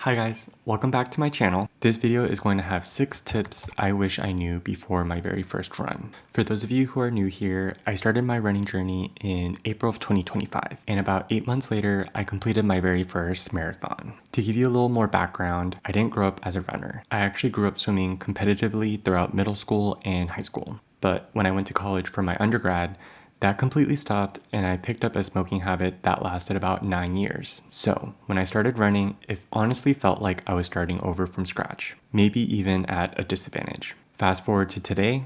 Hi guys, welcome back to my channel. This video is going to have 6 tips I wish I knew before my very first run. For those of you who are new here, I started my running journey in April of 2025, and about 8 months later, I completed my very first marathon. To give you a little more background, I didn't grow up as a runner. I actually grew up swimming competitively throughout middle school and high school. But when I went to college for my undergrad, that completely stopped and I picked up a smoking habit that lasted about 9 years. So when I started running, it honestly felt like I was starting over from scratch, maybe even at a disadvantage. Fast forward to today,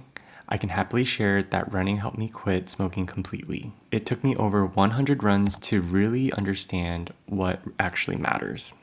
I can happily share that running helped me quit smoking completely. It took me over 100 runs to really understand what actually matters.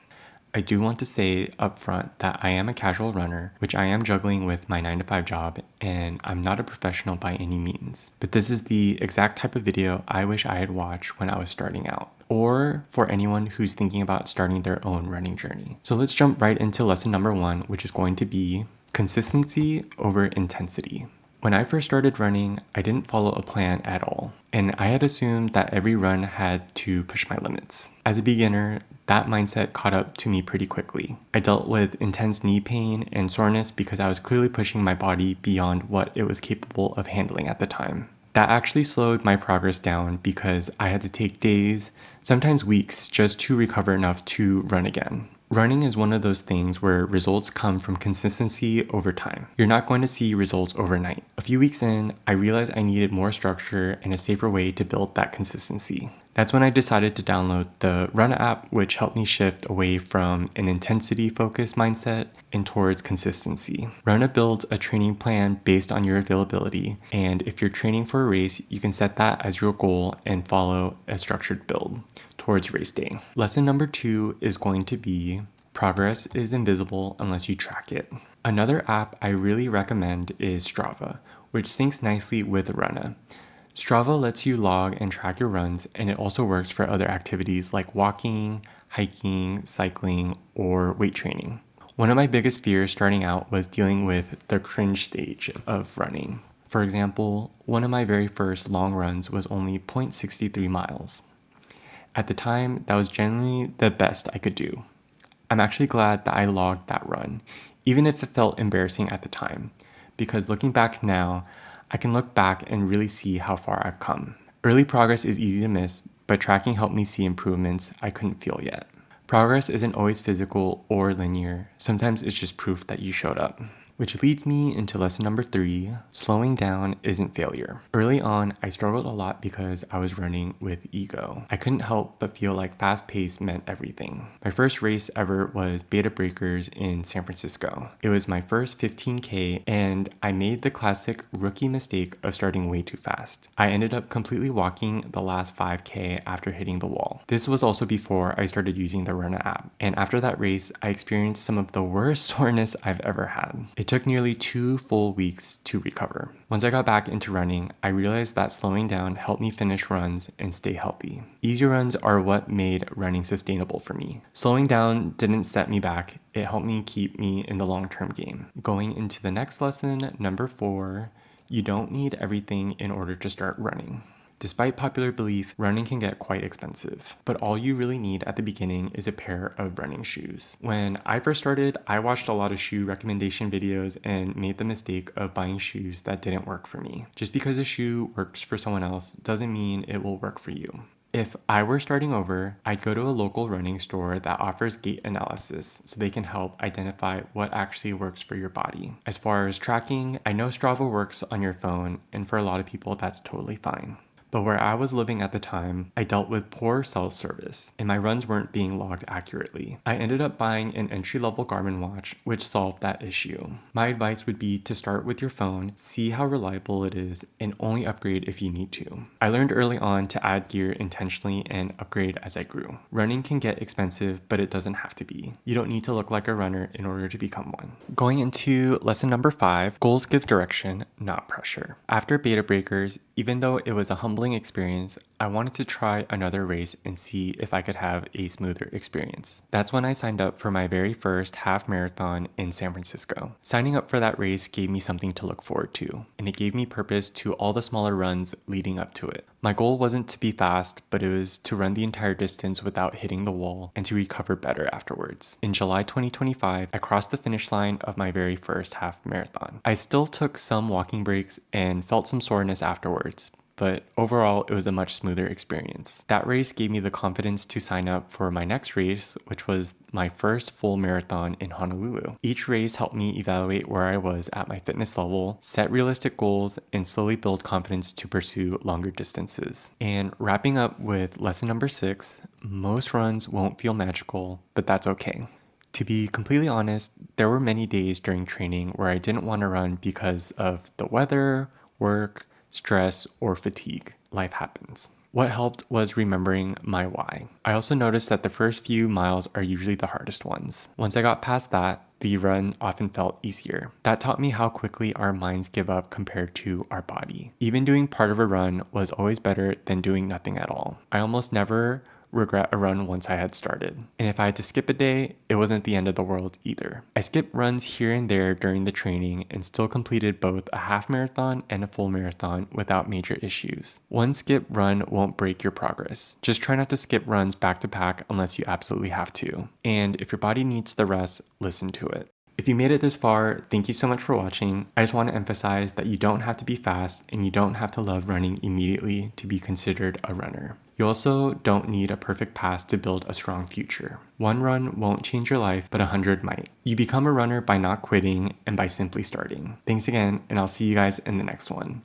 I do want to say up front that I am a casual runner, which I am juggling with my 9-to-5 job, and I'm not a professional by any means. But this is the exact type of video I wish I had watched when I was starting out, or for anyone who's thinking about starting their own running journey. So let's jump right into lesson number 1, which is going to be consistency over intensity. When I first started running, I didn't follow a plan at all, and I had assumed that every run had to push my limits. As a beginner, that mindset caught up to me pretty quickly. I dealt with intense knee pain and soreness because I was clearly pushing my body beyond what it was capable of handling at the time. That actually slowed my progress down because I had to take days, sometimes weeks, just to recover enough to run again. Running is one of those things where results come from consistency over time. You're not going to see results overnight. A few weeks in, I realized I needed more structure and a safer way to build that consistency. That's when I decided to download the RUNNA app, which helped me shift away from an intensity-focused mindset and towards consistency. RUNNA builds a training plan based on your availability, and if you're training for a race, you can set that as your goal and follow a structured build towards race day. Lesson number 2 is going to be progress is invisible unless you track it. Another app I really recommend is Strava, which syncs nicely with RUNNA. Strava lets you log and track your runs, and it also works for other activities like walking, hiking, cycling, or weight training. One of my biggest fears starting out was dealing with the cringe stage of running. For example, one of my very first long runs was only 0.63 miles. At the time, that was generally the best I could do. I'm actually glad that I logged that run, even if it felt embarrassing at the time, because looking back now, I can look back and really see how far I've come. Early progress is easy to miss, but tracking helped me see improvements I couldn't feel yet. Progress isn't always physical or linear. Sometimes it's just proof that you showed up. Which leads me into lesson number 3, slowing down isn't failure. Early on, I struggled a lot because I was running with ego. I couldn't help but feel like fast pace meant everything. My first race ever was Beta Breakers in San Francisco. It was my first 15K, and I made the classic rookie mistake of starting way too fast. I ended up completely walking the last 5K after hitting the wall. This was also before I started using the RUNNA app, and after that race, I experienced some of the worst soreness I've ever had. It took nearly 2 full weeks to recover. Once I got back into running, I realized that slowing down helped me finish runs and stay healthy. Easy runs are what made running sustainable for me. Slowing down didn't set me back, it helped me keep me in the long-term game. Going into the next lesson, number 4, you don't need everything in order to start running. Despite popular belief, running can get quite expensive, but all you really need at the beginning is a pair of running shoes. When I first started, I watched a lot of shoe recommendation videos and made the mistake of buying shoes that didn't work for me. Just because a shoe works for someone else doesn't mean it will work for you. If I were starting over, I'd go to a local running store that offers gait analysis so they can help identify what actually works for your body. As far as tracking, I know Strava works on your phone, and for a lot of people that's totally fine. But where I was living at the time, I dealt with poor self-service, and my runs weren't being logged accurately. I ended up buying an entry-level Garmin watch, which solved that issue. My advice would be to start with your phone, see how reliable it is, and only upgrade if you need to. I learned early on to add gear intentionally and upgrade as I grew. Running can get expensive, but it doesn't have to be. You don't need to look like a runner in order to become one. Going into lesson number 5, goals give direction, not pressure. After Beta Breakers, even though it was a humbling humbling experience, I wanted to try another race and see if I could have a smoother experience. That's when I signed up for my very first half marathon in San Francisco. Signing up for that race gave me something to look forward to, and it gave me purpose to all the smaller runs leading up to it. My goal wasn't to be fast, but it was to run the entire distance without hitting the wall and to recover better afterwards. In July 2025, I crossed the finish line of my very first half marathon. I still took some walking breaks and felt some soreness afterwards, but overall, it was a much smoother experience. That race gave me the confidence to sign up for my next race, which was my first full marathon in Honolulu. Each race helped me evaluate where I was at my fitness level, set realistic goals, and slowly build confidence to pursue longer distances. And wrapping up with lesson number 6, most runs won't feel magical, but that's okay. To be completely honest, there were many days during training where I didn't want to run because of the weather, work, stress, or fatigue. Life happens. What helped was remembering my why. I also noticed that the first few miles are usually the hardest ones. Once I got past that, the run often felt easier. That taught me how quickly our minds give up compared to our body. Even doing part of a run was always better than doing nothing at all. I almost never regret a run once I had started. And if I had to skip a day, it wasn't the end of the world either. I skipped runs here and there during the training and still completed both a half marathon and a full marathon without major issues. One skip run won't break your progress. Just try not to skip runs back to back unless you absolutely have to. And if your body needs the rest, listen to it. If you made it this far, thank you so much for watching. I just want to emphasize that you don't have to be fast and you don't have to love running immediately to be considered a runner. You also don't need a perfect past to build a strong future. One run won't change your life, but 100 might. You become a runner by not quitting and by simply starting. Thanks again, and I'll see you guys in the next one.